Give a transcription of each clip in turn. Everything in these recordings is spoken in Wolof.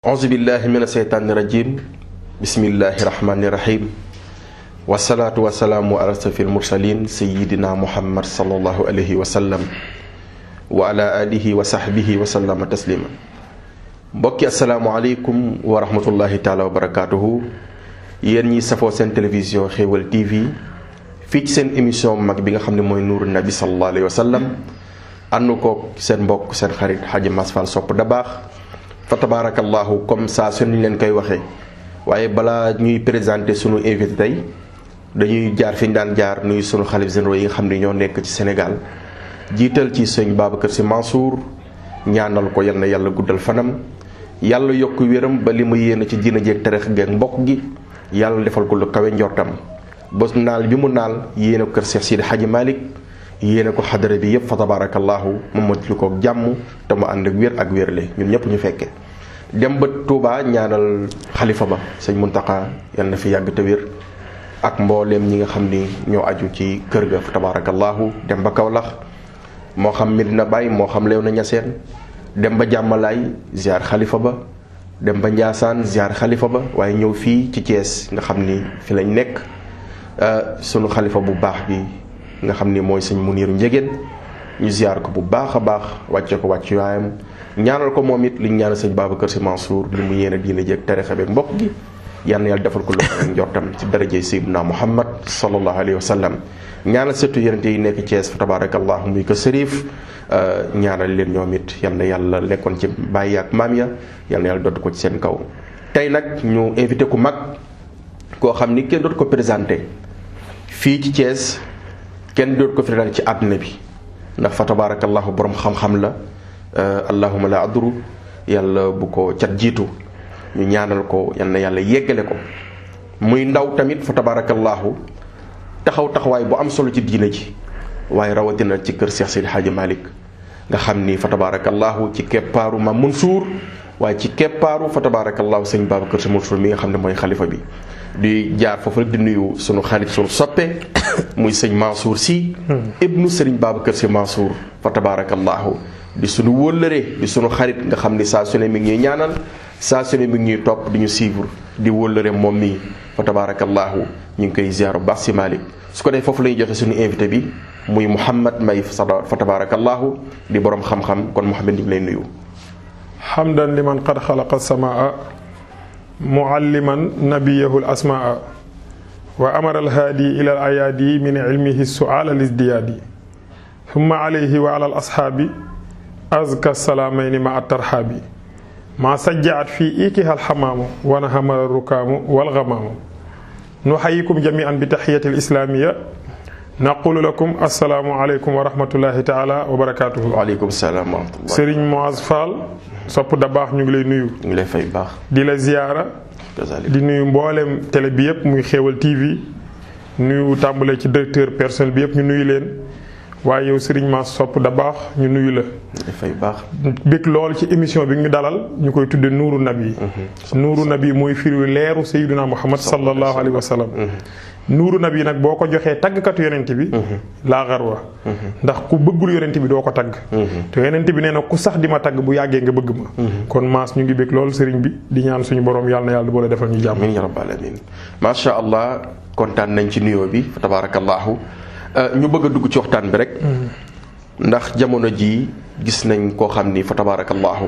auzu billahi mina seytaani rajim bismillahi rahmani rahim wasalaatu wasalaamu ala asrafil mursalin sayidina muhammad sallallahu alayhi wa sallam wa ala alihi wa sahbihi wa sallama taslima mbokki asalaamualeykum wa rahmatullahi taala wa barakatuhu yéen ñi safoo seen télévision Xéewal TV fii ci seen émission mag bi nga xam ne mooy nuuru nabi sallallahu alayhi wa sallam ànd ko seen mbokk seen xarit Hadji Mass Fall sopp da baax fa tabarakallahu comme ça su ñu leen koy waxee waaye balaa ñuy présenter sunu invité tey dañuy jaar fi ñu daan jaar nuyu sunu xalif généraux yi nga xam ne ñoo nekk ci Sénégal jiital ci sëñ Babacar Sy Mansour ñaanal ko yal na yàlla guddal fanam yàlla yokk wéram ba li mu yéene ci diina jeeg tareex geeg mbokk gi yàlla defal ko lu kawe njortam ba naal bi mu naal yéene ko kër Cheikh Sidi Hadji Malick yéene ko xadara bi yëpp fa tabarakallahu mu mottali ko jàmm te mu ànd ak wér ak wérle ñun ñëpp ñu fekke dem ba Touba ñaanal xalifa ba sëñ Muntaqa yal na fi yàgg te wér ak mbooleem ñi nga xam ni ñoo aju ci kër ga fa tabarakallahu dem ba Kaolack moo xam Medina Baye moo xam Léona Niassène dem ba Jàmmalaay ziar xalifa ba dem ba Njaasaan ziar xalifa ba waaye ñëw fii ci Thiès nga xam ni fi lañ nekk sunu xalifa bu baax bi nga xam ni mooy sëñ Muniru Njegéen ñu ziar ko bu baax a baax wàcce ko wàcc waayam ñaanal ko moom it li ñu ñaanal sëñ Babacar Sy Mansour li mu yéene diine jeeg tarixa beeg mbokk gi yal na yàlla defal ko lu ko njortam ci darajey Seydina Muhammad sallallahu alayhi wa sallam ñaanal surtout yenente yi nekk Thiès fa tabarakallah muy ko sërif ñaanal leen ñoom it yal na yàlla lekkoon ci bàyyi ak maam ya yal na yàlla dodd ko ci seen kaw tey nag ñu invité ku mag koo xam ni kenn dootu ko présenté fii ci Thiès kenn dootu ko présenté ci àdduna bi ndax fa tabarakallahu borom xam-xam la allahuma la adru yàlla bu ko cat jiitu ñu ñaanal ko yal na yàlla yeggale ko muy ndaw tamit fa tabarakallahu taxawaay bu am solo ci diina ji waaye rawatina ci kër Cheikh Seydi Hadji Malick nga xam ni fa tabarakallahu ci keppaaru ma Mansour waaye ci keppaaru fa tabarakallahu sëñ Babacar Sy Mansour mi nga xam ne mooy xalifa bi di jaar foofu rek di nuyu sunu xarit sunu soppe muy sëñ Mansour Sy ibnu sëriñ Babacar Sy Mansour fa tabarakallahu di sunu wóllëre di sunu xarit nga xam ni saa su ne mi ngi ñuy ñaanal saa su ne mi ngi ñuy topp di ñu suivre di wóllëre moom mii fa tabarakallahu ñu ngi koy ziaru baax si Malick su ko dee foofu la ñuy joxe suñu invité bi muy Mouhamed May fa tabarakallahu di borom xam-xam kon Mouhamed ñu ngi lay nuyu. hamdan liman qad xalaqa samaa mualliman nabiyahu al asmaa wa amara al haadi ila al ayaadi min ilmihi suala lisdiyaadi thumma alayhi wa ala al ashaabi azka salaamayni ma attarhaabi ma sajjaat fi ikiha alxamaamu wa nahamara rukaamu walgamaamu nuxayikum jamian bi taxiyati alislaamiya naqulu lakum assalaamu aleykum wa rahmatullahi taala wa barakaatuhu. waaleykum salaam wa rahmatullah. Serigne Moaz Fall sopp da baax ñu ngi lay nuyu. ñu ngi lay fay baax. di la ziyaara. di nuyu mboolem télé bi yëpp muy Xéewal TV nuyu tàmbale ci directeur personnel bi yëpp ñu nuyu leen. waaye yow Serigne Mass sopp da baax ñu nuyu la. dafay baax. bég lool ci émission bi ñu dalal ñu koy tudde Nuuru Nabi. Nuuru Nabi mooy firi leeru Sayyidina Muhammad sallallahu alayhi wa sallam. Nuuru Nabi nag boo ko joxee taggkatu yonent bi. laa xarwa. ndax ku bëggul yonent bi doo ko tagg. te yonent bi nee na ku sax di ma tagg bu yàggee nga bëgg ma. kon Mass ñu ngi bég lool Serigne bi di ñaan suñu borom yàlla na yàlla boole defal ñu jàmm. amiin ya rabbal aalamiin. macha allah kontaan nañ ci nuyoo bi fa tabarakallahu ñu bëgg a dugg ci waxtaan bi rek ndax jamono ji gis nañ koo xam ni fa tabarakallahu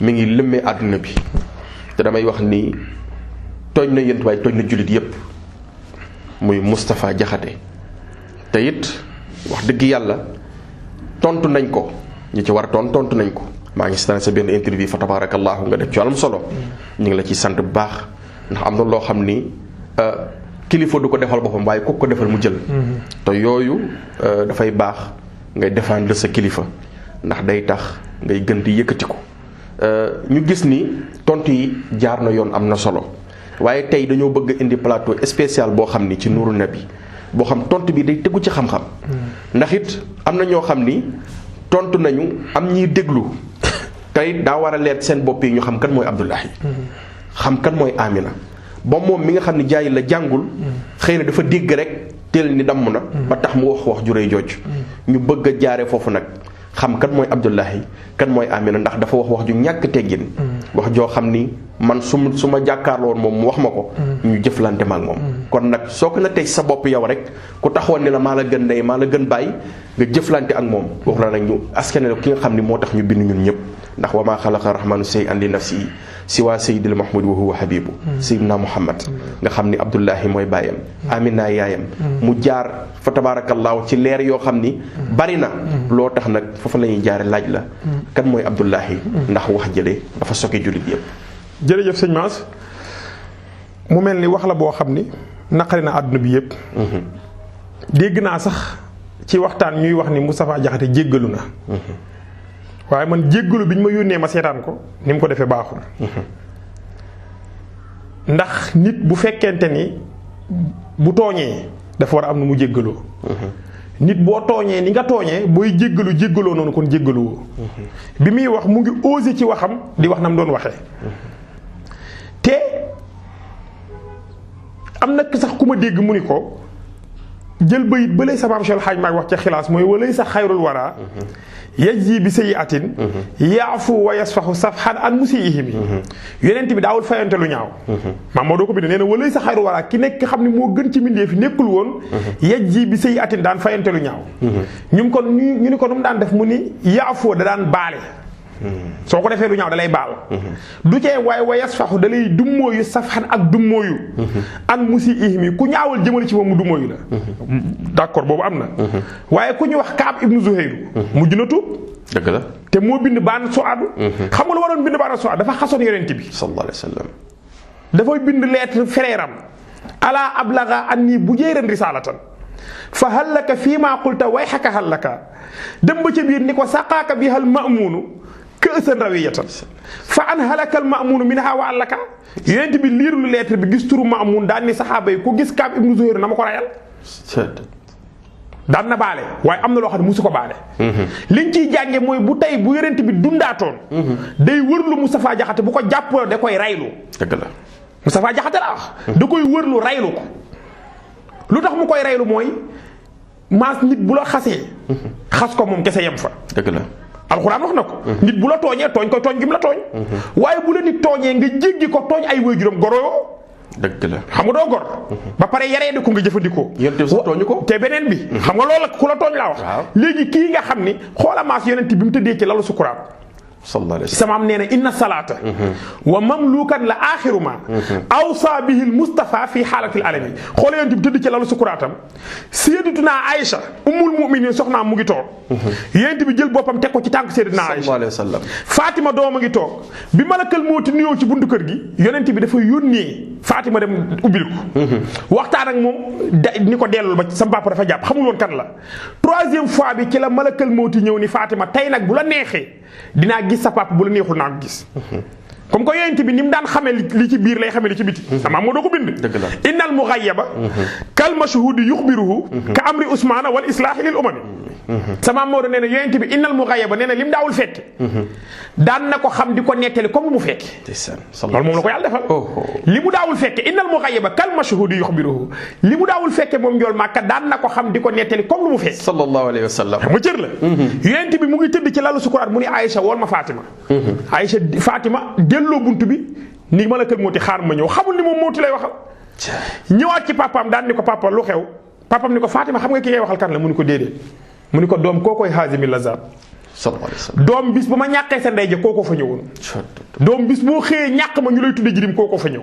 mi ngi lëmmee àdduna bi te damay wax ni tooñ na yent waaye tooñ na jullit yépp muy Moustapha Diakhaté te it wax dëgg yàlla tontu nañ ko ñi ci war a tontu nañ ko maa ngi seetaan sa benn interview fa tabarakallahu nga def ci wàllum solo ñu ngi la ciy sant bu baax ndax am na loo xam ni kilifa du ko defal boppam waaye ku ko defal mu jël. te yooyu dafay baax ngay défendre sa kilifa ndax day tax ngay gën di yëkkati ko ñu gis ni tontu yi jaar na yoon am na solo waaye tey dañoo bëgg indi plateau spécial boo xam ni ci Nuuru Nabi boo xam tontu bi day tegu ci xam-xam. ndax it am na ñoo xam ni tontu nañu am ñiy déglu tey daa war a leer seen bopp yi ñu xam kan mooy Abdullahi. xam kan mooy Amina. ba moom mi nga xam ne jaay la jàngul xëy na dafa dégg rek teel ni damm na ba tax mu wax ju rëy jooj ñu bëgg a jaare foofu nag xam kan mooy Abdullahi kan mooy Amina ndax dafa wax ju ñàkk teggin wax joo xam ni man su ma jàkkaarloo woon moom mu wax ma ko ñu jëflante ma ak moom kon nag soo ko na teg sa bopp yow rek ku taxoon ni la maa la gën ndey maa la gën bàyyi nga jëflante ak moom wax la nag ñu askanale ki nga xam ni moo tax ñu bind ñun ñëpp ndax wa maa xalaqa rahmanu shay'an li nafsihi siwa sayyidil mahmud wa huwa habibu sayyidina Muhammad nga xam ni Abdullahi mooy bàyyam Amina yaayam mu jaar fa tabaarakallaahu ci leer yoo xam ni bari na loo tax nag foofu la ñuy jaare laaj la kan mooy Abdullahi ndax wax jële dafa soke jullit yëpp. jërëjëf sëñ Mass mu mel ni wax la boo xam ni naqari na àdduna bi yëpp. dégg naa sax ci waxtaan ñuy wax ni Moustapha Diakhaté jéggalu na. waaye man jéggalu bi ñu ma yónnee ma seetaan ko ni mu ko defee baaxul. ndax nit bu fekkente ni bu tooñee dafa war a am nu mu jéggaloo. nit boo tooñee ni nga tooñee booy jéggaloo noonu kon jéggaluwoo. bi muy wax mu ngi osé ci waxam di wax na mu doon waxee. te am na sax ku ma dégg mu ni ko jël bayit ba lay sa maam Cheikh El Hadj Maag wax ca xilaas mooy walay sa xayrul wara yajzi bi sayyi'atin yaafu wa yasfaxu safhan an musiihimi yonent bi daawul fayante lu ñaaw maam moo doo ko bind nee na walay sa xayrul wara ki nekk xam ne moo gën ci mbindeef fi nekkul woon yajzi bi sayyi'atin daan fayante lu ñaaw ñu ko ñu ni ko nu mu daan def mu ni yaafu da daan baale soo ko defee lu ñaaw da lay baal du cee waaye wa yasfaxu da lay dummóoyu safxan ak dummóoyu an musi ihmi ku ñaawal jëmale ci moom mu dummóoyu la d'accord boobu am na waaye ku ñu wax Kaab ibnu Zuhayr mujj na tuub dëgg la te moo bind baan suad xam nga lu waroon bind baan suad dafa xasoon yonent bi sallallahu alayhi wa sallam dafay bind lettre frère am ala ablaga anni bu jeyran risalatan fa hallaka fii maa qulta wayxaka hallaka dem ba ca biir ni ko saqaaka bi hal ma'muunu kësan rawiyatan fa an halakal ma'muunu minha wa allaka yonent bi liir lu lettre bi gis turu ma'muun daan ni saxaaba yi ku gis Kaab ibnu Zuhayr na ma ko rayal daan na baale waaye am na loo xam ne musu ko baale liñ ciy jànge mooy bu tey bu yonent bi dundaatoon day wërlu Moustapha Diakhaté bu ko jàppoo da koy raylu dëgg la Moustapha Diakhaté la wax da koy wërlu raylu ko lu tax mu koy raylu mooy maas nit bu la xasee xas ko moom kese yem fa dëgg la alxuraan wax na ko nit bu la tooñee tooñ koy tooñ gi mu la tooñ waaye bu la nit tooñee nga jéggi ko tooñ ay waajuram goroyoo dëgg la xam nga doo gor ba pare yaree di ko nga jëfandikoo yonent sax tooñu ko te beneen bi xam nga loolu la ku la tooñ laa wax léegi kii nga xam ni xoola maas yonent bi mu tëddee ci lalu sukuraat sallallahu alayhi wa sallam samaam nee na inna salaata wa mamlukan la aaxiru ma awsa bihi al Mustafa fi xaalatil alami xoola yonent bi tëdd ci lalu sukuraatam sayyidatuna Aïcha ummul mu'minin soxnaam mu ngi toog yonent bi jël boppam teg ko ci tànk sayyidatuna Aïcha sallallahu alayhi wa sallam Fatima doom a ngi toog bi malakal mawti nuyoo ci buntu kër gi yonent bi dafa yónnee Fatima dem ubbil ko waxtaan ak moom ni ko dellul ba sa papa dafa jàpp xamul woon kan la troisième fois bi ci la malakal mawti ñëw ni Fatima tey nag bu la neexee dinaa gis sa papa bu la neexul naa ko gis comme que yonent bi ni mu daan xamee li ci biir lay xamee li ci biti sama moo doo ko bind innal mughayyaba kal mashhudi yukhbiruhu ka amri usmana wal islahi lil umami sama moo nee na yonent bi innal mughayyaba nee na lim daawul fekke daan na ko xam di ko nettali comme lu mu fekke loolu moom la ko yàlla defal li mu daawul fekke innal mughayyaba kal mashhudi yukhbiruhu li mu daawul fekke moom njool Màkka daan na ko xam di ko nettali comme lu mu fekke sallallahu alayhi wa sallam xam nga cër la yonent bi mu ngi tëdd ci lalu sukuraat mu ni Aïcha wool ma Fatima Aïcha Fatima delloo buntu bi ni malakal mawti xaar ma ñëw xamul ni moom mawti lay waxal ñëwaat ci papaam daan ni ko papa lu xew papaam ni ko Fatima xam nga ki ngay waxal kan la mu ni ko déedéet mu ni ko doom koo koy haazimi lazat doom bis bu ma ñàkkee sa ndey ja kooko fa ñëwoon doom bis boo xëyee ñàkk ma ñu lay tudde jirim kooko fa ñëw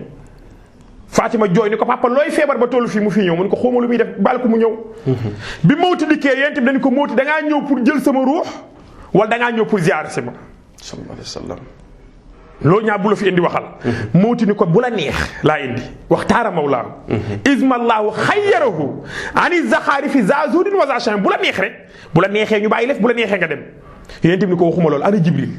Fatima jooy ni ko papa looy feebar ba tollu fii mu fi ñëw mu ni ko xawma lu muy def baal ko mu ñëw bi mawti dikkee yonent bi dañu ko mawti dangaa ñëw pour jël sama ruux wala dangaa ñëw pour ziyaar si ma sallallahu alayhi wa sallam loolu ñaa bu la fi indi waxal mawti ni ko bu la neex laa indi waxtaara mawlaahu ismallaahu xayyarahu ani zaxaari fi zazudin wa zashan bu la neex rek bu la neexee ñu bàyyi lef bu la neexee nga dem yonent bi ni ko waxuma loolu ana Jibril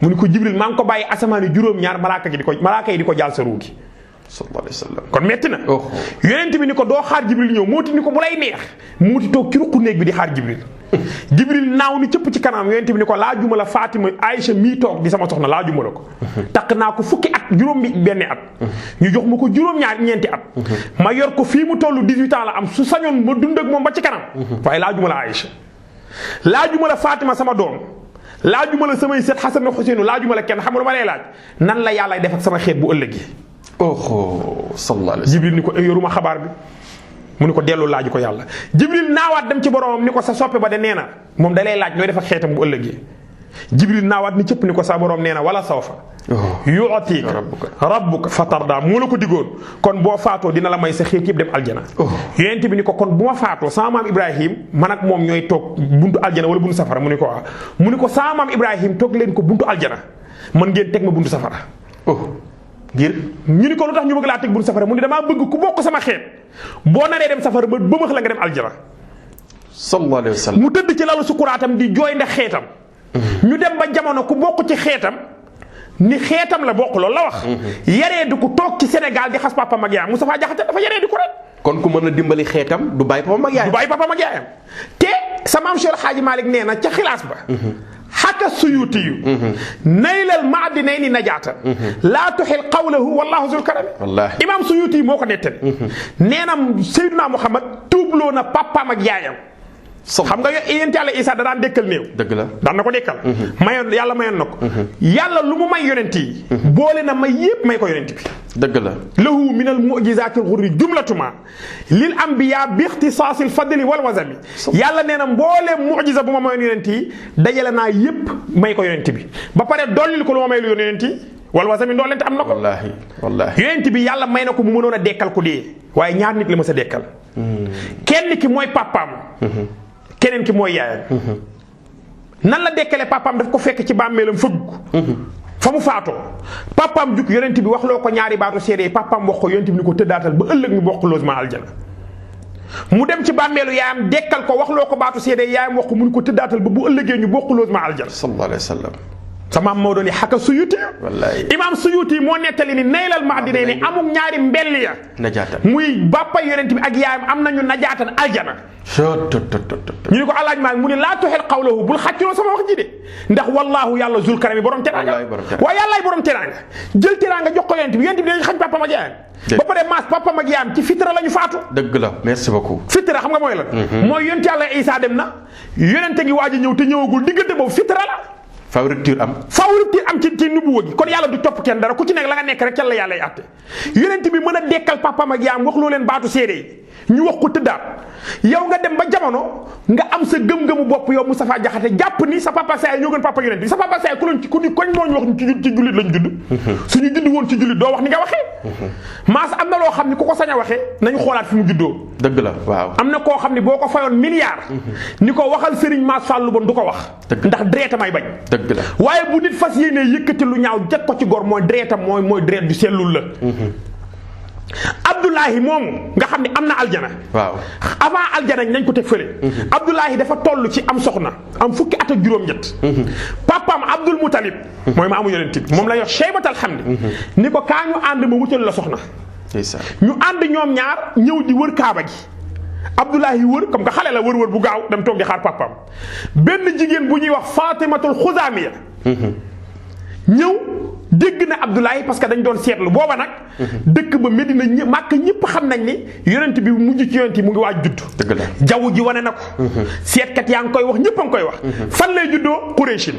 mu ni ko Jibril maa ngi ko bàyyi asamaani juróom-ñaar malaaka yi di ko jaal sa ruu gi sallallahu alayhi wa sallam kon metti na yonent bi ni ko doo xaar Jibril ñëw mawti ni ko bu lay neex mawti toog ci ruqu néeg bi di xaar Jibril Jibril naaw ni cëpp ci kanam yonent bi ni ko laajuma la Fatima Aïcha mii toog di sama soxna laajuma la ko takk naa ko fukki at juróom benn at ñu jox ma ko juróom-ñaar ñeenti at ma yor ko fii mu toll 18 ans la am su sañoon ma dund ak moom ba ci kanam waaye laajuma la Aïcha laajuma la Fatima sama doom laajuma la samay sët Xasan ak Xuseenu laajuma la kenn xam nga lu ma lay laaj nan la yàlla def ak sama xeet bu ëllëgee. sallallahu alayhi wa sallam. Jibril ni ko yoruma xabaar bi mu ni ko dellu laaju ko yàlla Jibril naawaat dem ci boromam ni ko sa soppe ba de nee na moom da lay laaj nooy def ak xeetam bu ëllëgee. Jibril naawaat ni cëpp ni ko sa borom nee na wala sawfa yu'tika rabbuka fatarda moo la ko diggoon kon boo faatoo dina la may sa xeet yëpp dem aljana. yonent bi ni ko kon bu ma faatoo sama maam Ibrahim man ak moom ñooy toog buntu aljana wala buntu safara mu ni ko mu ni ko sama maam Ibrahim toog leen ko buntu aljana man ngeen teg ma buntu safara. ngir ñu ni ko lu tax ñu bëgg laa teg buntu safara mu ni damaa bëgg ku bokk sama xeet boo naree dem safara ba bëmax la nga dem aljana. sallallahu alayhi wa sallam. mu tëdd ci lalu sukuraatam di jooy ndax xeetam. ñu dem ba jamono ku bokk ci xeetam ni xeetam la bokk loolu la wax. yaree di ko toog ci Sénégal di xas papam ak yaayam Moustapha Diakhaté dafa yaree di ko rek. kon ku mën a dimbali xeetam du bàyyi papam ak yaayam. du bàyyi papam ak yaayam te sa maam Cheikh Hadji Malick nee na ca xilaas ba. xaka suyuti yu. naylal maadinayni najaata. laa tuxil qawlahu wallahu zul karami. wallaahi imaam suyuti moo ko nettali. nee na Seydina Muhammad tuubloo na papam ak yaayam. xam nga yonent yàlla Isaa da daan dekkal néew. dëgg la daan na ko dekkal. mayoon yàlla mayoon na ko. yàlla lu mu may yonent yi. boole na may yépp may ko yonent bi. dëgg la. lahu min al mu'jizaati al-ghurri jumlatuma lil anbiya bi ixtisaasi al fadli wal wazami. yàlla nee na mbooleem mu'jiza bu ma mayoon yonent yi dajale naa yépp may ko yonent bi ba pare dollil ko lu ma may lu yonent yi wal wazami ndoolente am na ko. wallaahi wallaahi yonent bi yàlla may na ko mu mënoon a dekkal ku dee waaye ñaar nit la ma sa dekkal. kenn ki mooy papaam. keneen ki mooy yaayam. nan la dekkale papaam daf ko fekk ci bàmmeelam fëgg. fa mu faatoo papaam jug yonent bi wax loo ko ñaari baatu seede yi papaam wax ko yonent bi ni ko tëddaatal ba ëllëg ñu bokk logement aljana. mu dem ci bàmmeelu yaayam dekkal ko wax loo ko baatu seede yaayam wax ko mu ni ko tëddaatal ba bu ëllëgee ñu bokk logement aljana. sallallahu alayhi wa sallam. sama am moo doon xaka Suyuti. wallaay imaam Suyuti moo nettali ni naylal maadinayni amul ñaari mbell ya. najaatan muy bàppa yonent bi ak yaayam am nañu najaatan aljana. ñu ni ko alaaj maag mu ne laa tuxel xawlahu bul xàcciloo sama wax ji de ndax wallaahu yàlla zul karami borom teraanga. waaye yàllaay borom teraanga jël teraanga jox ko yonent bi yonent bi dañuy xañ papam ak yaayam. ba pare maas papam ak yaayam ci fitra la ñu faatu. dëgg la merci beaucoup. fitra xam nga mooy lan. mooy yonent yàlla Isaa dem na yonent gi waaj a ñëw te ñëwagul diggante boobu fitra la. faaw rupture am ci nubuwa gi kon yàlla du topp kenn dara ku ci nekk la nga nekk rek ca la yàlla àtte yonent bi mën a dekkal papam ak yaam wax loo leen baatu séede yi ñu wax ko tëddaat yow nga dem ba jamono nga am sa gëm-gëmu bopp yow Moustapha Diakhaté jàpp ni sa papa saa ñoo gën papa yonent bi sa papa saa ku ni koñ moo ñu wax ci jullit lañ judd suñu judd woon ci jullit doo wax ni nga waxee maas am na loo xam ni ku ko sañ a waxee nañu xoolaat fi mu juddoo. dëgg la waaw am na koo xam ni boo ko fayoon milliard ni ko waxal Serigne Mass Fallou bon du ko wax ndax deretamay bañ. dëgg la waaye bu nit fas yéenee yëkkati lu ñaaw jëkk ko ci gor mooy deretam mooy deret du sellul la. Abdullahi moomu nga xam ne am na aljana. waaw avant aljana nañ ko teg fële. Abdullahi dafa toll ci am soxna am fukki at ak juróom-ñett. papaam Abdul Mutalib. mooy ma amu yonent bi moom la yor Shaybatal Hamdi. ni ko kaa ñu ànd ma wutal la soxna. ñu ànd ñoom ñaar ñëw di wër Kaaba gi. Abdullahi wër comme que xale la wër bu gaaw dem toog di xaar papaam benn jigéen bu ñuy wax Fatimatul Xuzaamiya ñëw dégg na Abdullahi parce que dañ doon seetlu booba nag dëkk ba Medina Màkka ñëpp xam nañ ni yonent bi mujj ci yonent yi mu ngi waaj judd. dëgg la jaww ji wane na ko. seetkat yaa ngi koy wax ñëpp a ngi koy wax. fan lay juddoo Qurayshin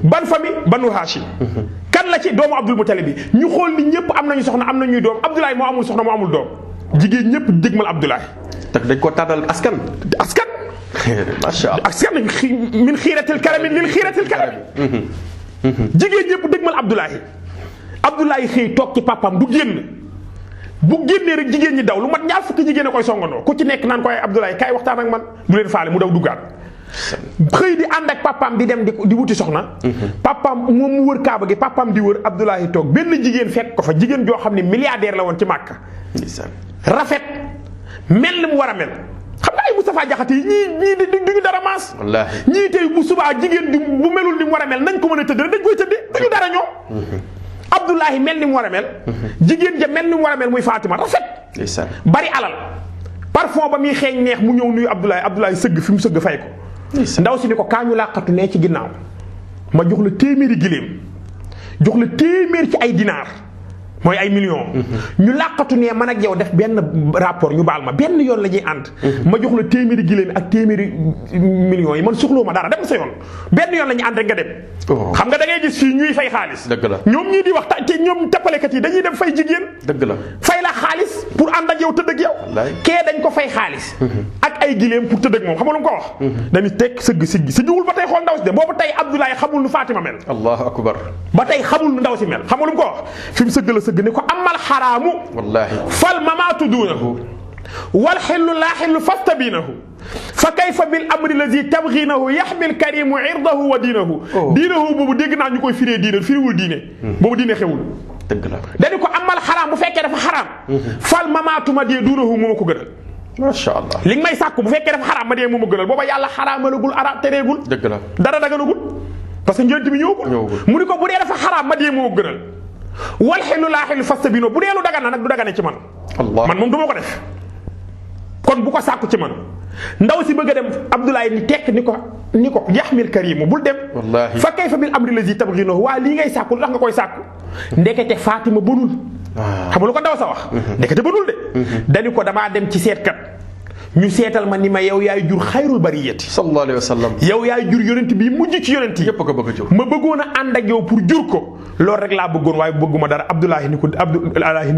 ban famille Banu Hashim kan la ci doomu Abdul Mutalib bi ñu xool ni ñëpp am nañu soxna am nañuy doom Abdullahi moo amul soxna moo amul doom jigéen ñëpp dégmal Abdullahi. te dañ ko tànnal askan. macha allah askan min xiiratil karami lil xiiratil karami. jigéen ñëpp dégmal Abdullahi xëy toog ci papam du génn bu génnee rek jigéen ñi daw lu mat ñaar fukki jigéen a koy songandoo ku ci nekk naan koy Abdullahi kaay waxtaan ak man du leen faale mu daw duggaat. xëy di ànd ak papam di dem di wuti soxna. papam moom mu wër Kaaba gi papam di wër Abdullahi toog benn jigéen fekk ko fa jigéen joo xam ne milliardaire la woon ci Màkka. rafet mel ni mu war a mel. xam nga ay Moustapha Diakhaté yi ñii duñu dara maas. wallaahi ñii tey bu subaa jigéen bu melul ni mu war a mel nañ ko mën a tëdd dañ koy tëddee duñu dara ñoom. Abdullahi mel ni mu war a mel. jigéen ja mel ni mu war a mel muy Fatima rafet. bari alal. parfum ba muy xeeñ neex mu ñëw nuyu Abdullahi sëgg fi mu sëgg fay ko. ndaw si ni ko kaa ñu làqatu ne ci ginnaaw ma jox la téeméeri giléem jox la téeméer ci ay dinaar mooy ay millions. ñu làqatu ne man ak yow def benn rapport ñu baal ma benn yoon la ñuy ànd. ma jox la téeméeri giléem ak téeméeri millions yi man soxloo ma dara dem sa yoon benn yoon la ñuy ànd rek nga dem. xam nga da ngay gis fii ñuy fay xaalis. dëgg la ñoom ñii di wax te ñoom tappalekat yi dañuy dem fay jigéen. dëgg la fay la xaalis pour ànd ak yow tëdd ak yow. kee dañ ko fay xaalis. ak ay giléem pour tëdd ak moom xam nga lu mu ko wax. dañuy teg sëgg si jiwul ba tey xool ndaw si de boobu tey Abdoulaye xamul nu Fatima mel. allahu akbar. ba tey xamul nu ndaw si mel xam nga lu mu ko wax fi mu sëgg la sëgg ni ko amal xaraamu. wallaahi fal mamaatu duunahu wal xillu laa xillu fastabinahu fa kayfa bil amri lazi tabghinahu yaxmil karimu irdahu wa diinahu. diinahu boobu dégg naa ñu koy firee diine firiwul diine. boobu diine xewul. dëgg la dañu ko amal xaraam bu fekkee dafa xaraam. fal mamaatu ma dee duunahu moo ma ko gënal. macha allah li nga may sàkku bu fekkee dafa xaraam ma dee moo ma gënal booba yàlla xaraamalagul ara tereegul. dëgg la dara daganagul parce que njënt bi ñëwagul. mu ni ko bu dee dafa xaraam ma dee moo ma gënal. wal xillu laa xillu fastabino bu dee lu dagan na nag du dagane ci man. man moom du ma ko def. kon bu ko sàkku ci man ndaw si bëgg a dem Abdoulaye ni tekk ni ko yaxmil karimu bul dem. wallaahi fa kayfa bil amri lazi tabghinahu waa lii ngay sàkku lu tax nga koy sàkku. ndekete Fatima bënul. xam nga lu ko ndaw sa wax. ndekete bënul de. dañu ko damaa dem ci seetkat ñu seetal ma ni ma yow yaay jur xayrul bariyati. sallallahu alayhi wa sallam. yow yaay jur yonent bi mujj ci yonent yi. yëpp ko bëgg a jur. ma bëggoon a ànd ak yow pour jur ko loolu rek laa bëggoon waaye bëgguma dara Abdoulaye ni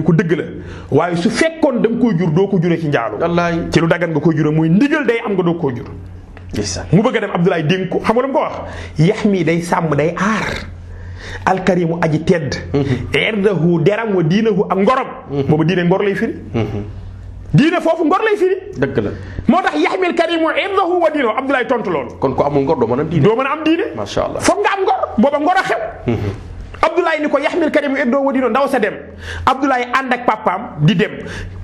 ko dëgg la waaye su fekkoon da nga koy jur doo ko juree ci njaalu. wallaahi ci lu dagan nga koy juree muy ndigal day am nga doo koo jur. mu bëgg a dem Abdoulaye dénk ko xam nga lu mu ko wax yax mi day sàmm day aar. alkarimu aji tedd. erdahu deram wa diinahu ak ngorom. boobu diine ngor lay firi. diine foofu ngor lay firi. dëgg la moo tax yaxmil karimu irdahu wa diinahu Abdoulaye tontu loolu. kon ko amul ngor doo mën a am diine. doo mën a am diine. macha allah foog nga am ngor booba ngor a xew. Abdoulaye ni ko yaxmil karimu irdahu wa diinahu ndaw sa dem Abdoulaye ànd ak papaam di dem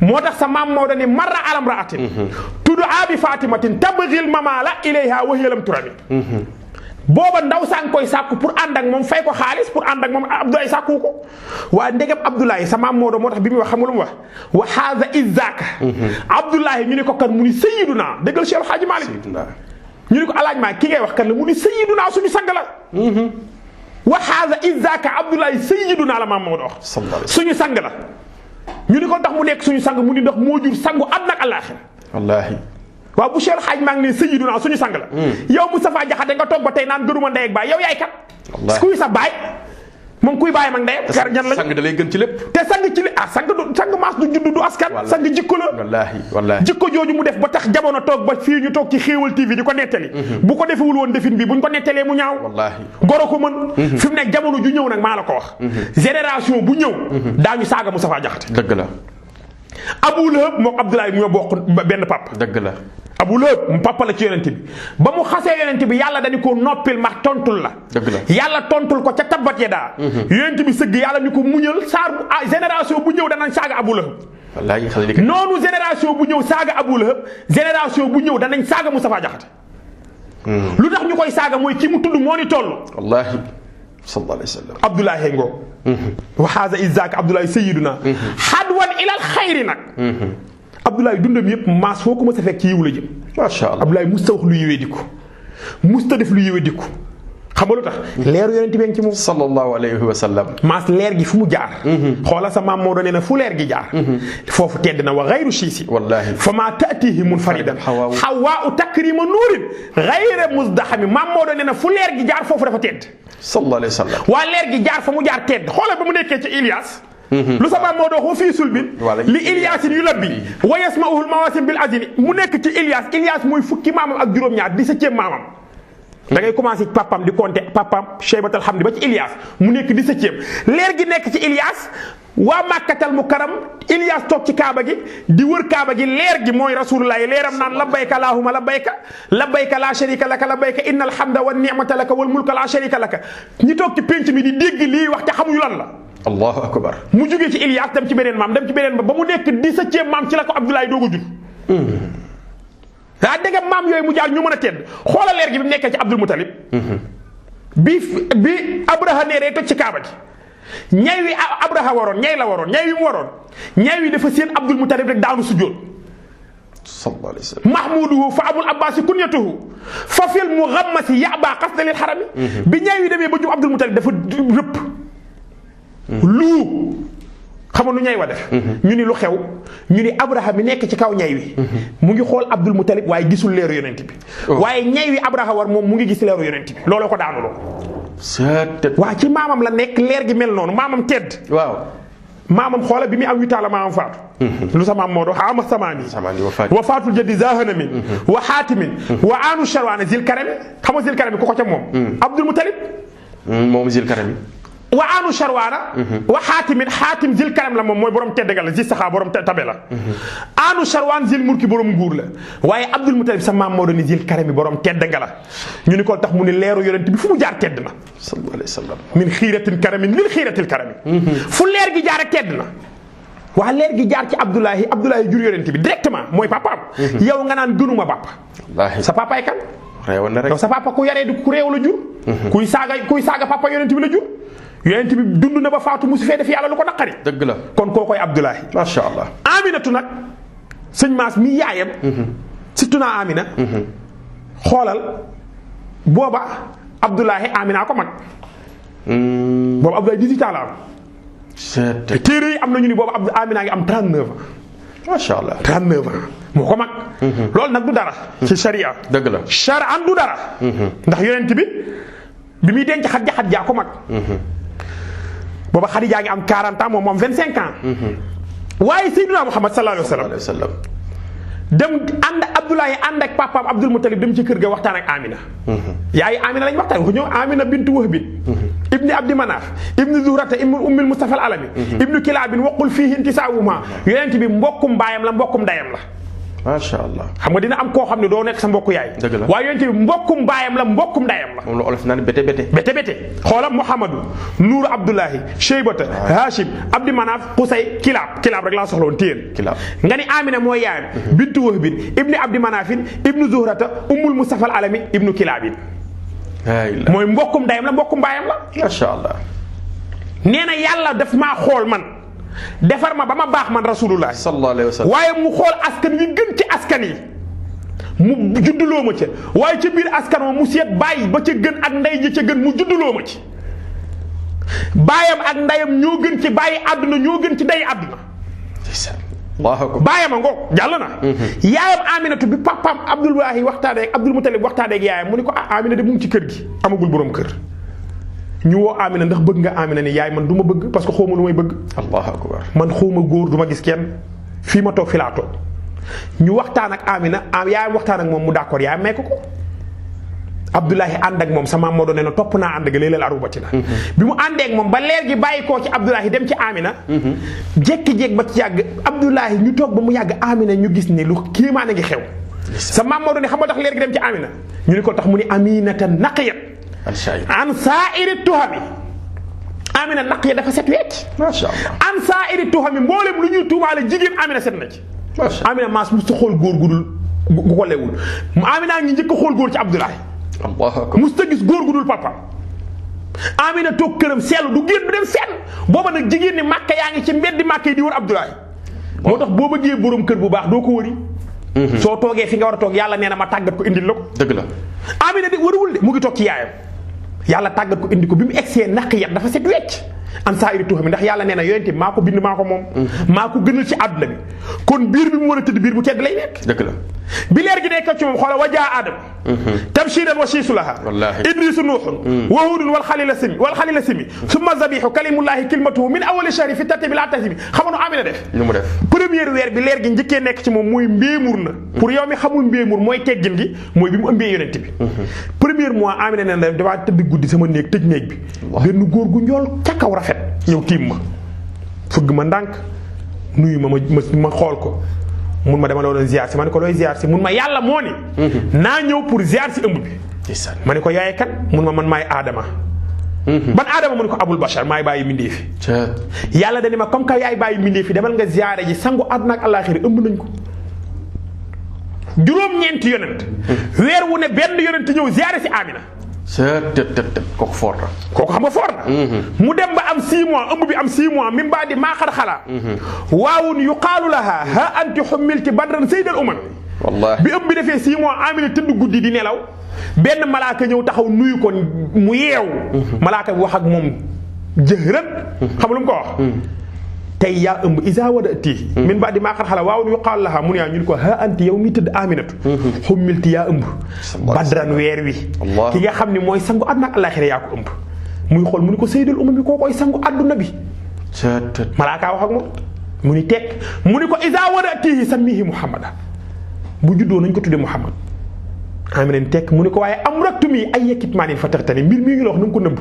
moo tax sa maam Maodo ni marra alam raatin. tud'a bi Fatimatin tabghil mamala ilayha wa hiya lam turami. booba ndaw saa ngi koy sàkku pour ànd ak moom fay ko xaalis pour ànd ak moom Abdoulaye sàkku ko waaye ndegam Abdoulaye sa maam Maodo moo tax bi muy wax xam nga lu mu wax wa haza izaka Abdoulaye ñu ne ko kan mu ni sayyiduna dëggal Cheikh Hadji Malick ñu ne ko alaaj maa ki ngay wax kan la mu ni sayyiduna suñu sang la wa haza izaka Abdoulaye sayyiduna la maam Maodo wax suñu sang la ñu ne ko ndax mu nekk suñu sang mu ni ndax moo jur sangu àddina ak àllaaxira wallaahi waaw bu Cheikh Hadj maa ngi ne sayyiduna suñu sang la. yow Moustapha Diakhaté nga toog ba tey naan gënuma ndey ak baay yow yaay kat. wallaahi kuy sa baay moom kuy baayam ak ndeyam. kar ñan la sang da lay gën ci lépp. te sang ci li sang maas du judd du askan. sang jikko la. wallaahi jikko jooju mu def ba tax jamono toog ba fii ñu toog ci xéewal TV di ko nettali. bu ko defewul woon defin bi buñ ko nettalee mu ñaaw. wallaahi goro ko mën. fi mu nekk jamono ju ñëw nag maa la ko wax. génération bu ñëw. daañu saaga Moustapha Diakhaté. dëgg la. Abou Lahab moom Abdoulaye ñoo bokk benn papa. dëgg la. Abu Lahab mu papa la ci yonent bi ba mu xasee yonent bi yàlla dañu ko noppil ma tontul la. dëgg la yàlla tontul ko ca tabbat yadaa. yonent bi sëgg yàlla ni ko muñal saar génération bu ñëw danañ saaga Abu Lahab. wallaahi noonu génération bu ñëw saaga Abu Lahab génération bu ñëw danañ saaga Moustapha Diakhaté. lu tax ñu koy saaga mooy ki mu tudd moo ni toll. wallaahi sallallahu alayhi wa sallam. Abdoulaye Ngo. wa haaza izaka Abdoulaye sayyiduna. hadwan ilal xayri nag. Abdoulaye dundam yëpp maas foo ko mës a fekk ci yiw la jëm. macha allah Abdoulaye musta wax lu yiwee diku musta def lu yiwee diku xam nga lu tax. leeru yonent bi ci moom. sallallahu alayhi wa sallam. maas leer gi fu mu jaar. xoola sa maam Maodo nee na fu leer gi jaar. foofu tedd na wa ghayru shiisi. wallaahi fa maa ta'tihi munfaridan. hawaa'u takrima nuurin ghayra muzdahami maam Maodo nee na fu leer gi jaar foofu dafa tedd. sallallahu alayhi wa sallam. waa leer gi jaar fa mu jaar tedd xoolal ba mu nekkee ci Ilias. lu sama moo doon fii sulbin li Ilyasin yu labbi wa yasma'uhul mawasim bil azini mu nekk ci Ilyas mooy fukki maamam ak juróom-ñaar 17e maamam da ngay commencé papam di compter papam Cheybatal Hamdi ba ci Ilyas mu nekk 17e leer gi nekk ci Ilyas waa Makkatal Mukarram Ilyas toog ci Kaaba gi di wër Kaaba gi leer gi mooy Rasulullah leeram naan labbayka allahumma labbayka la sharika laka labbayka innal hamda wan ni'mata laka wal mulka la sharika laka ñi toog ci penc mi di dégg lii wax te xamuñu lan la. allahu akbar. mu jugee ci Ilyas dem ci beneen maam dem ci beneen ba mu nekk 17e maam ci la ko Abdoulaye doog a jur. daa dégg maam yooyu mu jaar ñu mën a tedd xoola leer gi bi mu nekkee ci Abdul Muttalib. bi Abraha nee day toj ci Kaaba gi. ñay wi Abraha waroon ñay la waroon ñay wi mu waroon ñay wi dafa seen Abdul Muttalib rek daanu sujjóot. sallallahu alayhi wa sallam. mahmuduhu fa abul abbasi kunyatuhu fa fil mughammasi ya'ba qasda lil harami. bi ñay wi demee ba jub Abdul Muttalib dafa rëpp. lu xam nu ñay wa def. ñu ni lu xew ñu ni Abraha mi nekk ci kaw ñay wi. mu ngi xool Abdul Muttalib waaye gisul leeru yonent bi. waaye ñay wi Abraha war moom mu ngi gis leeru yonent bi looloo ko daanuloo. waa ci maamam la nekk leer gi mel noonu maamam tedd. waaw maamam xoola bi muy am 8 ans la maamam faatu. lu sa maam moo doon ama samaani wa faatul jaddi zahanami wa xaatimin wa aanu sharwaana zil karami xam nga zil karami ku ko ca moom. Abdul Muttalib. moom zil karami. wa aanu sharwaana wa xaatim zil karam la moom mooy borom teddagal la zil saxaa borom tabe la aanu sharwaan zil mulki borom nguur la waaye Abdul Muttalib sa maam moo doon ni zil karami borom teddagal la ñu ni ko tax mu ni leeru yonent bi fu mu jaar tedd na sallallahu alayhi wa sallam min xiiratin karamin lil xiiratil karami fu leer gi jaar tedd na waa leer gi jaar ci Abdoulahi jur yonent bi directement mooy papaam yow nga naan gënuma papa sa papaay kan réew na rek sa papa ku yaree du ku réew la jur kuy saaga papa yonent bi la jur yonent bi dund na ba faatu musu fee def yàlla lu ko naqari. dëgg la kon koo koy Abdoulahi. macha allah. Aminatu nag sëñ Maas mi yaayam. surtout naa Amina. xoolal booba Abdoulahi Amina ko mag. booba Abdoulahi 18 ans la am. te téere yi am na ñu ni booba Amina ngi am 39 ans. macha allah 39 ans moo ko mag. loolu nag du dara. ci sharia. dëgg la charan du dara. ndax yonent bi muy denc Xadija ko mag. booba Xadija ngi am 40 ans moom 25 ans. waaye Seydina Muhammad sallallahu alayhi wa sallam dem ànd Abdoulaye ànd ak papaam Abdul Muttalib dem ci kër ga waxtaan ak Amina. yaayu Amina lañ waxtaan ko ñëw Amina bintu Wahbin ibni Abdi Manaf ibni Zuhrata ibni Ummil Mustafa al Alami ibni Kilaabin waqul fiihi intisaawuma yonent bi mbokkum baayam la mbokkum dayam la. macha allah xam nga dina am koo xam ne doo nekk sa mbokku yaay. dëgg la waaye yonent bi mbokkum baayam la mbokkum ndayam la. moom la olof naan bete bete. bete bete xoolam Muhammadu Nuuru Abdullahi Cheybata Hachim Abdi Manaf Qusay Kilaab rek laa soxla woon téyel. Kilaab nga ni Amina mooy yaayam. bintu Wahbin ibni Abdi Manafin ibnu Zuhrata Ummul Mustafa al Alami ibnu Kilaabin. mooy mbokkum ndayam la mbokkum baayam la. macha allah. nee na yàlla daf maa xool man. defar ma ba ma baax man rasulullah sallallahu alayhi wa sallam waaye mu xool askan wi gën ci askan yi mu judduloo ma ca waaye ca biir askan wa mu seet bàyyi ba ca gën ak ndey ji ca gën mu judduloo ma ci baayam ak ndeyam ñoo gën ci bàyyi àdduna ñoo gën ci ndey àdduna baayam a ngoog jàll na yaayam Aminatu bi papaam Abdullahi waxtaanee ak Abdul Muttalib waxtaanee ak yaayam mu ni ko Amina de mu ngi ci kër gi amagul borom kër ñu woo Amina ndax bëgg nga Amina ni yaay man du ma bëgg parce que xawma lu may bëgg. allahu akbar man xawma góor du ma gis kenn fii ma toog fi laa toog ñu waxtaan ak Amina yaayam waxtaan ak moom mu d'accord yaayam may ko. Abdoulahi ànd ak moom sama moo doon ne na topp naa ànd ga léeg-léeg aru ba ci la. bi mu àndee ak moom ba leer gi bàyyi koo ci Abdoulahi dem ci Amina. jékki-jékki ba ci yàgg Abdoulahi ñu toog ba mu yàgg Amina ñu gis ni lu kéemaan a ngi xew. sa maam moo doon ne xam nga tax leer gi dem ci Amina ñu ni ko tax mu ni Aminatan naqiyat an saa'iri tuhami Amina naq ya dafa set wecc. macha allah an saa'iri tuhami mboolem lu ñuy tuumaale jigéen Amina set na ci. macha allah Amina maas mu sa xool góor gu ko lewul Amina ngi njëkk a xool góor ci Abdoulahi. allahu akbar mu sa gis góor gu dul papa. Amina toog këram seetlu du génn du dem fenn booba nag jigéen ñi Màkka yaa ngi ci mbeddi Màkka yi di wër Abdoulahi. moo tax boo bëggee borom kër bu baax doo ko wëri. soo toogee fi nga war a toog yàlla nee na ma tàggat ko indil la ko. dëgg la Amina de wëriwul de mu ngi toog ci yaayam. yàlla tàggat ko indi ko bi mu egsee naq yat dafa set wecc an saa iri tuuxam ndax yàlla nee na yonente maa ko bind maa ko moom. maa ko gënal ci àdduna bi kon biir bi mu war a tëdd biir bu tedd lay nekk. dëgg la bi leer gi nekk ci moom xoola wajaa Adama. tabshiran wa shiisulaha. wallaahi Idrisu nuuxun. wa huudun wal xalila simi summa zabihu kalimullahi kilmatuhu min awali shahri fi tartibi la tasimi xam nga nu Amina def. lu mu def première weer bi leer gi njëkkee nekk ci moom mooy mbéemur na. pour yow mi xamul mbéemur mooy teggin gi mooy bi mu ëmbee yonente bi. premier mois Amina nee na dafa tëdd guddi sama néeg tëj néeg bi. benn góor gu njool ca kaw rafet ñëw tiim ma fëgg ma ndànk nuyu ma xool ko mun ma dama la doon ziar si ma ne ko looy ziar si mun ma yàlla moo ni naa ñëw pour ziar si ëmb bi ma ne ko yaay kan mun ma man maay Adama ban Adama mu ne ko Abul Bashar maay bàyyi mindee fi yàlla dani ma comme que yaay bàyyi mindee fi demal nga ziare ji sangu àdduna ak àllaaxira ëmb nañ ko juróom-ñeenti yonent weer wu ne benn yonent ñëw ziare si Amina kooku foor na kooku xam nga foor na mu dem ba am 6 mois ëmb bi am 6 mois min baadi maa xar xalaa waawun yuqaalu laha ha anti xummilti badran saydal umam wallaahi bi ëmb bi defee 6 mois Amina tëdd guddi di nelaw benn malaaka ñëw taxaw nuyu ko mu yeewu malaaka bi wax ak moom jëhran xam lu mu ko wax tey yaa ëmb isa wadati min ba'di maa qad xala waaw yuqaalu lahaa mu ne ñu ko ha anti yow mi tëdd Aminatu xummilti yaa ëmb badran weer wi ki nga xam ne mooy sangu àdduna ak àllaaxira yaa ko ëmb muy xool mu ni ko sayyidul umam bi koo koy sangu àdduna bi malaaka wax ak moom mu ni tekk mu ni ko isa wadatihi sammihi Muhammada bu juddoo nañ ko tudde Muhammad Amina tekk mu ni ko waaye am raktumi ay équipement yi fa taxtani mbir mii ngi la wax na nga ko nëbb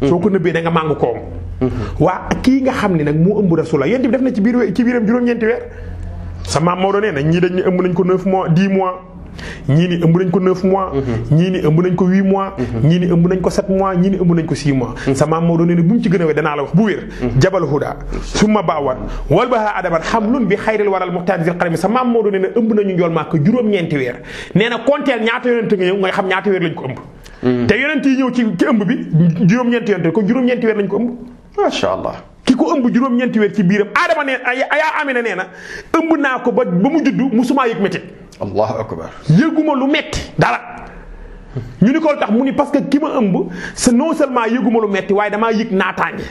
soo ko nëbbee da nga màngu koom waa kii nga xam ne nag moo ëmb Rasulullah yéen def na ci biiram juróom-ñeenti weer sa maam Maodo nee na ñii dañ ni ëmb nañ ko 9 mois 10 mois ñii ni ëmb nañ ko 9 mois ñii ni ëmb nañ ko 8 mois ñii ni ëmb nañ ko 7 mois ñii ni ëmb nañ ko 6 mois sa maam Maodo nee na bu mu ci gën a wee danaa la wax bu wér jabal huda summa baawan wal baha adaban hamlun bi xayril waral muxtaar zil qarami sa maam Maodo nee na ëmb nañu njool maa ko juróom-ñeenti weer nee na konteel ñaata yonent nga ñëw ngay xam ñaata weer lañ ko ëmb te yonent yi ñëw ci ëmb bi juróom-ñeenti yonent ko juróom-ñeenti weer lañ ko ëmb masha Allah ki ko ëmb juróom-ñeenti weer ci biiram Adama nee yaa Amina nee na ëmb naa ko ba mu juddu musuma yëg métti allahu akbar yëguma lu metti dara ñu ni ko tax mu ni parce que ki ma ëmb c'est non seulement yëguma lu metti waaye damaa yëg naataange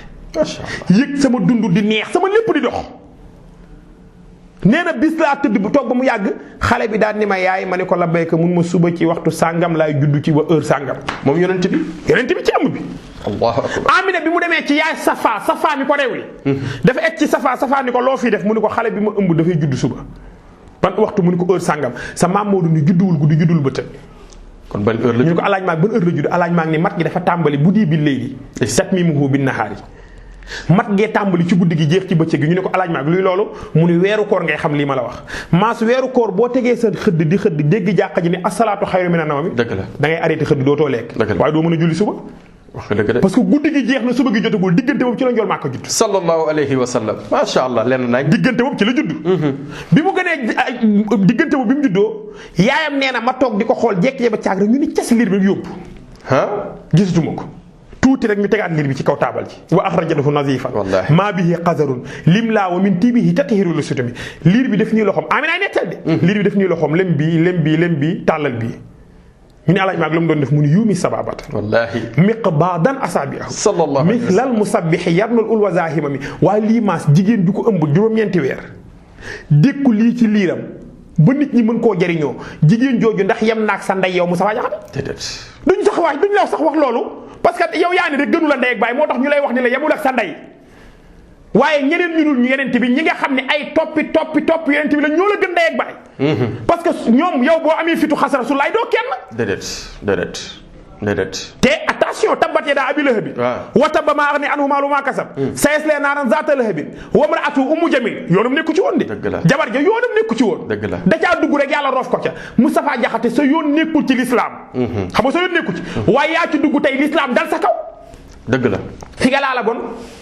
yëg sama dund di neex sama lépp di dox nee na bis laa tëdd bu toog ba mu yàgg xale bi daal ni ma yaay ma ne ko la béykat mun ma suba ci waxtu sàngam laay judd ci ba heure sàngam moom yonent bi ci ëmb bi allahu akbar Amina bi mu demee ci yaay Safa mi ko réew li dafa egg ci Safa ni ko loo fii def mu ni ko xale bi ma ëmb dafay judd suba ban waxtu mu ni ko heure sàngam sa maam Maodo ni judduwul guddi juddul bëccëg kon ban heure la ñu ko alaaj maag ban heure la judd alaaj maag ni mat gi dafa tàmbali bu dii bi layli satmimuhu bin nahaari mat gee tàmbali ci guddi gi jeex ci bëccëg gi ñu ne ko alaaj maag luy loolu mu ni weeru koor ngay xam lii ma la wax maas weeru koor boo tegee sa xëdd di xëdd dégg jàkka ji ni asalaatu xayru mina nawmi dëgg la da ngay arrêté xëdd dootoo lekk waaye doo mën a julli suba wax nga dëgg de parce que guddi gi jeex na suba gi jotagul diggante boobu ci la njool Màkka judd sallallahu alayhi wa sallam masha Allah lenn nañ diggante boobu ci la judd bi mu gënee diggante boobu bi mu juddoo yaayam nee na ma toog di ko xool jekk ba caag rek ñu ni cas liir bi yóbbu gisatuma ko tuuti rek ñu tegaat liir bi ci kaw taabal ji wa axrajathu nazifan maa bihi qazarun limla wa min tibihi tatahiru lu sutumi liir bi def nii loxoom Amina nettal de liir bi def nii loxoom lem bii tàllal bii ñu ne alaaj maag la mu doon def mu ni yuumi sababata wallahi miqbaadan asaabi'ahu sallallahu alayhi mithlal musabbihi yarnul ulwa zahimami waaye lii maas jigéen ju ko ëmb juróom-ñeenti weer dékku lii ci liiram ba nit ñi mën koo jariñoo jigéen jooju ndax yem naag sa ndey yow mu safa jaxate duñ la sax wax loolu parce que yow yaa ni rek gënu la ndey ak baay moo tax ñu lay wax ni la yemul ak sa ndey waaye ñeneen ñu dul ñu yonent bi ñi nga xam ne ay toppi yonent bi la ñoo la gën ndey ak baay parce que ñoom yow boo amee fitu xas Rasulullah doo kenn déedéet te attention tabbat yadaa abii lahabin wa tabba maa aghnaa anhu maaluhu wa maa kasab sayaslaa naaran zaata lahabin wa imra'atuhu ummu jamil yoonam nekku ci woon de jabar ja yoonam nekku ci woon da caa dugg rek yàlla roof ko ca Moustapha Diakhaté sa yoon nekkul ci l'islam xam nga sa yoon nekku ci waaye yaa ci dugg tey l'islam dal sa kaw dëgg la fi nga laala bon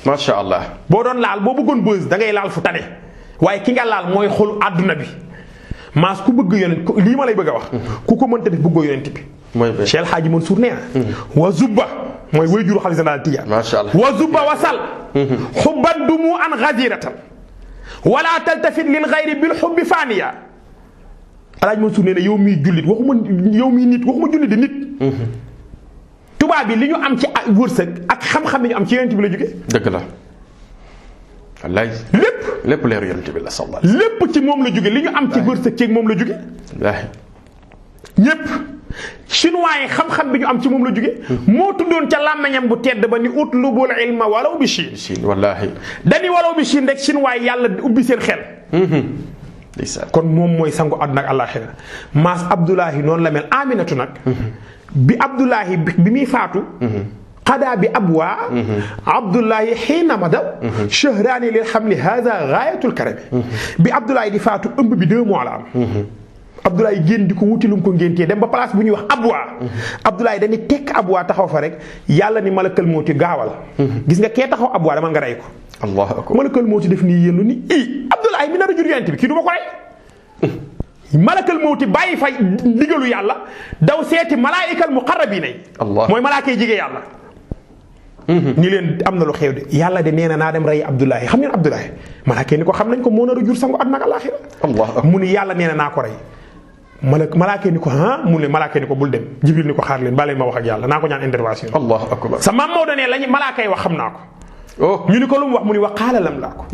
masha Allah boo doon laal boo bëggoon buzz da ngay laal fu tane waaye ki nga laal mooy xolu àdduna bi maas ku bëgg yonent lii ma lay bëgg a wax ku ko mënta def bëggoo yonent bi mooy Cheikh Hadji Mansour nee na wa zubba mooy way juru xalifa général Tijaan masha Allah wa zubba wasal xubban dumu an ghaziratan wala taltafit lil ghayri bil hubbi faniya Alaaji Mansour nee na yow miy jullit waxuma yow miy nit waxuma jullit di nit tubaab bi li ñu am ci wërsëg ak xam-xam yi ñu am ci yonent bi la jóge dëgg la wallaay lépp leeru yonent bi la sallallahu lépp ci moom la jóge li ñu am ci wërsëg ci moom la jóge wallaay ñépp chinois yi xam-xam bi ñu am ci moom la jóge moo tuddoon ca làmmeñam bu tedd ba ni utlubul ilma walaw bi Chine wallahi dañuy walaw bi Chine rek chinois yi yàlla ubbi seen xel kon moom mooy sangu àdduna ak àllaaxira maas Abdullahi noonu la mel Aminatu nag bi Abdullahi bi muy faatu qadaa bi abwaa Abdullahi xiina madaw shahraani lil xamli haaza gaayatul karami bi Abdullahi di faatu ëmb bi 2 mois la am Abdoulaye génn di ko wuti lu mu ko ngéntee dem ba place bu ñuy wax abwa Abdoulaye dañuy tekk abwa taxaw fa rek yàlla ni malakal mawti gaawal gis nga kee taxaw abwa dama nga rey ko Allahu akbar malakal mawti def nii yénnu ni Abdoulaye mi nar a jur yonent bi kii du ma ko rey malakal mawti bàyyi fay ndigalu yàlla daw seeti malaayikal muqarrabiina mooy malaaka yi jege yàlla ni leen am na lu xew de yàlla de nee na naa dem rey Abdoulaye xam ngeen Abdoulaye malaaka ni ko xam nañ ko moo nar a jur sangu àdduna ak àllaaxira mu ni yàlla nee na naa ko rey malaaka ni ko mu ne malaaka ni ko bul dem Jibril ni ko xaar leen ba leen ma wax ak yàlla naa ko ñaan intervention Allahu akbar sa maam Maodo ne lañu malaaka yi wax xam naa ko ñu ni ko lu mu wax mu ni wa qaala lam laa ko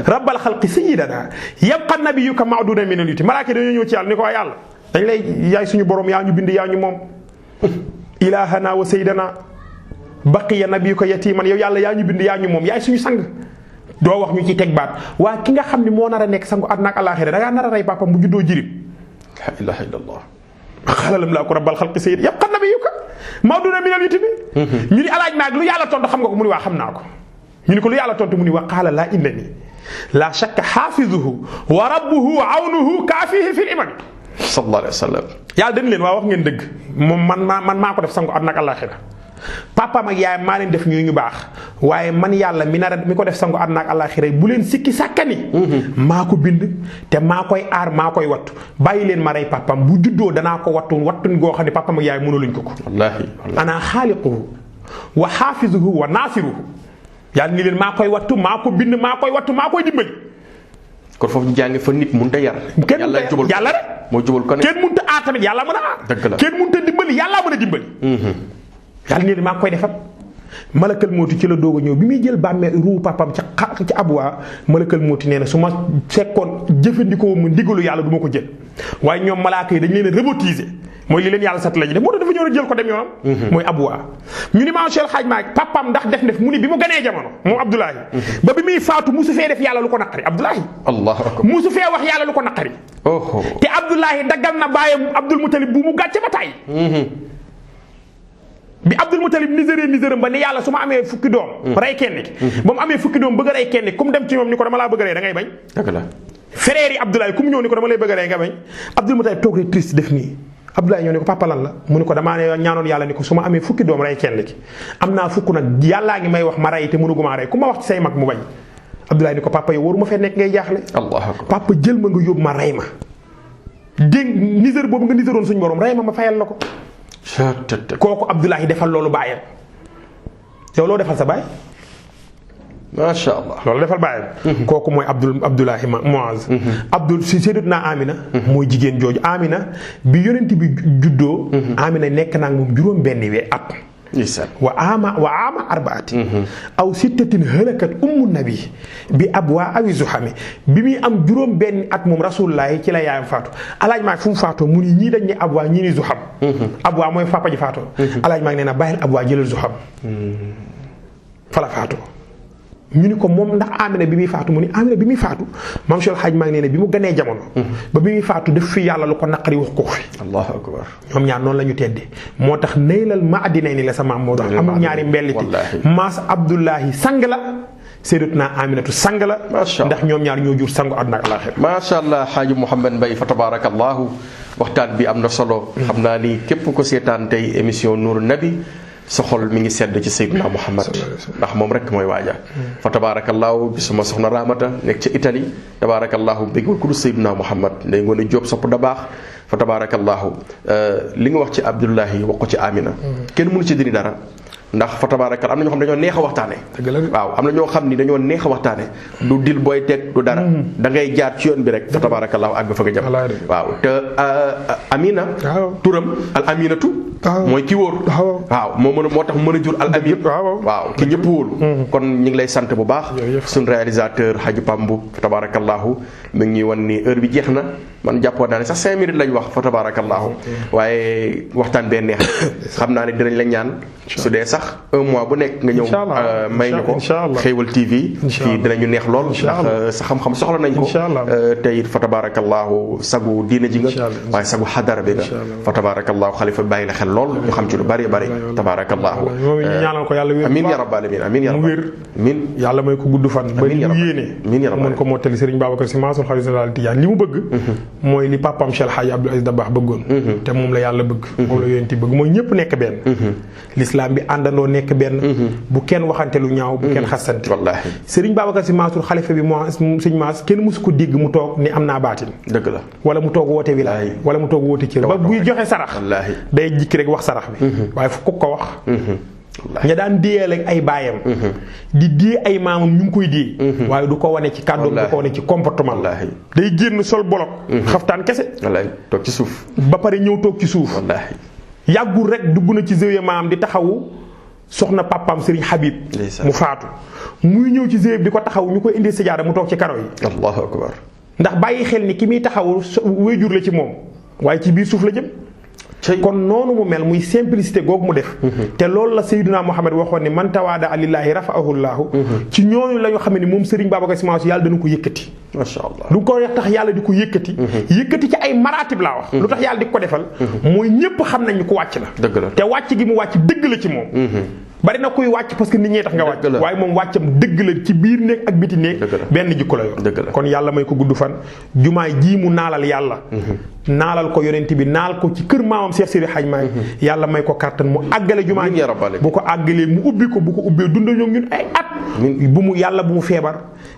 rabbal xalqi sayyidana yabqa nabiyyuka ma'dudan min al-yuti malaaka dañoo ñëw ci yàlla ni ko waa yàlla dañ lay yaay suñu borom yaa ñu bind yaa ñu moom ilahana wa sayyidana baqiya nabiyyuka yatiman yow yàlla yaa ñu bind yaa ñu moom yaay suñu sang doo wax ñu ci teg baat waa ki nga xam ne moo nar a nekk sangu àddina ak àllaaxira da ngaa nar a rey papam bu juddoo jirib la ilaha illallah xalalam laa ko rabbal xalqi sayyid yabqa nabiyyuka mawduuna minal yutimi ñu ni alaaj naag lu yàlla tontu xam nga ko mu ni waa xam naa ko ñu ni ko lu yàlla tontu mu ni wa qaala laa innani laa shakka xaafizuhu wa rabbuhu awnuhu kaafihi fil imami sallallahu alayhi wa sallam yàlla dañ leen waa wax ngeen dëgg moom man maa ko def sangu àddina ak àllaaxira papaam ak yaayam maa leen def ñu baax waaye man yàlla mi ko def sangu àddina ak àllaaxira bu leen sikki sàkkani maa ko bind te maa koy aar maa koy wattu bàyyi leen ma rey papaam bu juddoo danaa ko wattuñ goo xam ne papaam ak yaay mënuluñ ko wallaahi ana xaaliquhu wa xaafizuhu wa naasiruhu yàlla ni leen maa koy wattu maa ko bind maa koy wattu maa koy dimbali kon foofu ñu jàngi fa nit mënut a yar yàlla rek moo jubal ko ne kenn mënut a aar tamit yàlla mën a aar dëgg la kenn mënut a dimbali yàlla mën a dimbali yàlla nii maa koy defal malakal mooti ci la doog a ñëw bi muy jël bàmmee ruu papam ci abwaa malakal mooti nee na su ma fekkoon jëfandikoo mu ndigalu yàlla du ma ko jël waaye ñoom malaaka yi dañ leen a robotiser mooy li leen yàlla sat la ñu def moo tax dafa ñëw a jël ko dem yoonam mooy abwaa ñu ni maam Cheikh Hadj Malick papam ndax def mu ni bi mu ganee jamono moom Abdoulahi ba bi muy faatu musu fee def yàlla lu ko naqari Abdoulahi allahu akbar musu fee wax yàlla lu ko naqari te Abdoulahi daggal na baayam Abdul Mutalib bu mu gàcce ba tàyyi bi Abdul Mutalib misère ba ni yàlla su ma amee fukki doom rey kenn ki ba mu amee fukki doom bëgg a rey kenn ki ku mu dem ci moom ni ko dama laa bëgg a rey da ngay bañ dëgg la frère yi Abdoulaye ku mu ñëw ni ko dama lay bëgg a rey nga bañ Abdul Mutalib toog rek triste def nii Abdoulaye ñëw ni ko papa lan la mu ni ko damaa ne ñaanoon yàlla ni ko su ma amee fukki doom rey kenn ki am naa fukk nag yàllaa ngi may wax ma rey te mënugumaa rey ku ma wax ci say mag mu bañ Abdoulaye ni ko papa yow waruma fee nekk ngay jaaxle papa jël ma nga yóbbu ma rey ma dégg misère boobu nga miséroon suñu borom rey ma fayal la ko kooku Abdoulahi defal loolu baayam yow loo defal sa baay macha allah loolu defal baayam kooku mooy Abdoulahi Muaz Abdul si Sayyidatuna Amina mooy jigéen jooju Amina bi yonent bi juddoo Amina nekk naa moom juróom benn at wa ama arbaati aw sittatin halakat ummu nabi bi abwa awi zuhami bi muy am juróom benn at moom rasulullahi ci la yaayam faatu alaaj maag fu mu faatoo mu ni ñii dañ ne abwa ñii ni zuham abwa mooy papa ji faatoo alaaj maag nee na bàyyil abwa jëlal zuham fa la faatoo ñu ni ko moom ndax Amina bi muy faatu mu ni Amina bi muy faatu maam Cheikh Hadj Malick nee na bi mu ganee jamono ba bi muy faatu def fi yàlla lu ko naqari wax ko fi allahu akbar ñoom ñaar noonu la ñu teddee moo tax naylal ma addinay ni la sa maam moo tax amul ñaari mbelliti maas Abdullahi sang la Sayyidatuna Aminatu sang la ndax ñoom ñaar ñoo jur sangu àdduna ak àllaaxira macha allah Xaaji Mouhamed Mbaye fa tabarakallahu waxtaan bi am na solo xam naa ni képp ko seetaan tey émission Nuuru Nabi sa xol mi ngi sedd ci Seydina Muhammad ndax moom rek mooy waaja fa tabaarakallaahu bi suma soxna Ramata nekk ca Italie tabaarakallaahu bëggul ku dul Seydina Muhammad nday ngoon a jóob sopp da baax fa tabaarakallaahu li nga wax ci Abdullahi wax ko ci Amina kenn mënu ci dindi dara ndax fa tabaarakal am na ñoo xam dañoo neex a waxtaane waaw am na ñoo xam ni dañoo neex a waxtaane du dil booy teg du dara da ngay jaar ci yoon bi rek fa tabaarakallaahu àgg fa nga jëm waaw te Amina turam al aminatu mooy ki wóor waaw moo tax mën a jur al amin waaw ki ñëpp wóolu kon ñu ngi lay sant bu baax suñ réalisateur Hadji Pambu fa tabaarakallaahu mi ngi wan ni heure bi jeex na man jàppoon naa ne sax 5 minutes lañ wax fa tabaarakallaahu waaye waxtaan bee neex xam naa ne dinañ la ñaan su dee sax 1 mois bu nekk nga ñëw may ñu ko Xéewal TV fii dinañu neex lool ndax sa xam-xam soxla nañ ko te it fa tabaarakallaahu sagu diina ji nga waaye sagu xadara bi nga fa tabaarakallaahu xalifa bàyyi la xel lool ñu xam ci lu bari bari tabaarakallaahu moom ñu ñaanal ko yàlla wér amiin ya rabbal aalamiin amiin ya rabbal aalamiin yàlla may ko gudd fan ba li mu yéene mën ko mottali Serigne Babacar Sy Mansour xalifa général Tijaan li mu bëgg mooy li papam Cheikh Hadji Abdoul Aziz Dabakh bëggoon te moom la yàlla bëgg moom la yonent bëgg mooy ñëpp nekk benn l'islam bi àndandoo nekk benn bu kenn waxante lu ñaaw bu kenn xasante wallaahi Serigne Babacar Sy Mansour xalifa bi Sëñ Maas kenn mësu ko dégg mu toog ni am naa baatin dëgg la wala mu toog woote wilaay wala mu toog woote cër ba buy joxe sarax day jikki rek wax sarax bi waaye fu ko wax ña daan déeyal ak ay baayam di dee ay maamam ñu ngi koy dee waaye du ko wane ci kàddoom du ko wane ci comportement day génn sol bolok xaftaan kese toog ci suuf ba pare ñëw toog ci suuf yàggul rek dugg na ci zawiya maam di taxawu soxna papaam Serigne Habib mu faatu muy ñëw ci Zeyib di ko taxaw ñu koy indi sijaada mu toog ci karo yi. allahu akbar. ndax bàyyi xel ni ki muy taxaw wéjur la ci moom waaye ci biir suuf la jëm. kon noonu mu mel muy simplicité googu mu def. te loolu la Seydina Muhammad waxoon ni man tawaada lillahi rafa'ahu llaahu. ci ñooñu la ñu xam ne moom Serigne Babacar Sy Mansour yàlla dana ko yëkkati. macha allah lu ko tax yàlla di ko yëkkati. yëkkati ci ay maratib laa wax. lu tax yàlla di ko defal. mooy ñëpp xam nañ ko wàcc la. dëgg la te wàcc gi mu wàcc dëgg la ci moom. bari na kuy wàcc parce que nit ñee tax nga wàcc waaye moom wàccam dëgg la ci biir néeg ak biti néeg benn jikko la yor kon yàlla may ko gudd fan jumaay jii mu naalal yàlla naalal ko yonent bi naal ko ci kër maamam Cheikh Seydi Hadj Maay yàlla may ko kàttan mu àggale jumaa ji bu ko àggalee mu ubbi ko bu ko ubbee dunda ñoom ñun ay at bu mu yàlla bu mu feebar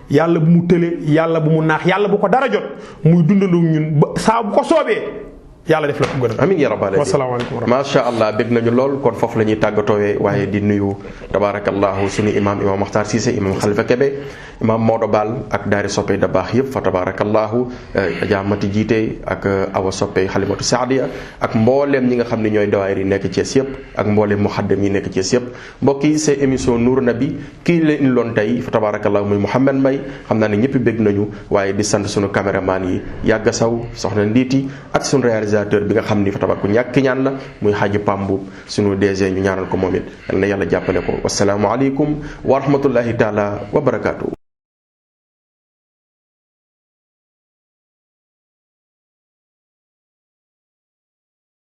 yàlla bu mu tële yàlla bu mu naax yàlla bu ko dara jot muy dundandoo ñun ba saa bu ko soobee yàlla def la ko gën a. amiin yaa rabbal aalamiin wasalaamaaleykum. macha allah bég nañu lool kon foofu la ñuy tàggatoowee waaye di nuyu tabaarakallahu suñu imam Makhtar Cissé imam Khalifa Kébé imam Maodo Ball ak daari soppey da baax yëpp fa tabaarakallahu Adja Mati jiite ak awa soppey Halimatu Saadiya ak mbooleem ñi nga xam ne ñooy dawaayir yi nekk Thiès yëpp ak mbooleem muxaddam yi nekk Thiès yëpp mbokk yi c'est émission Nour Nabi kii la indiloon tey fa tabaarakallahu muy Mouhamed Mbaye xam naa ne ñëpp bég nañu waaye di sant suñu caméraman yi Yàgga Saw soxna Ndiiti ak suñu réalisateur bi nga xam ni fa tabaar ku ñàkk ñaan la muy Hadji Pambu sunu DG ñu ñaanal ko moom it yal na yàlla jàppale ko wasalaamu aleykum wa rahmatullahi taala wa barakaatu.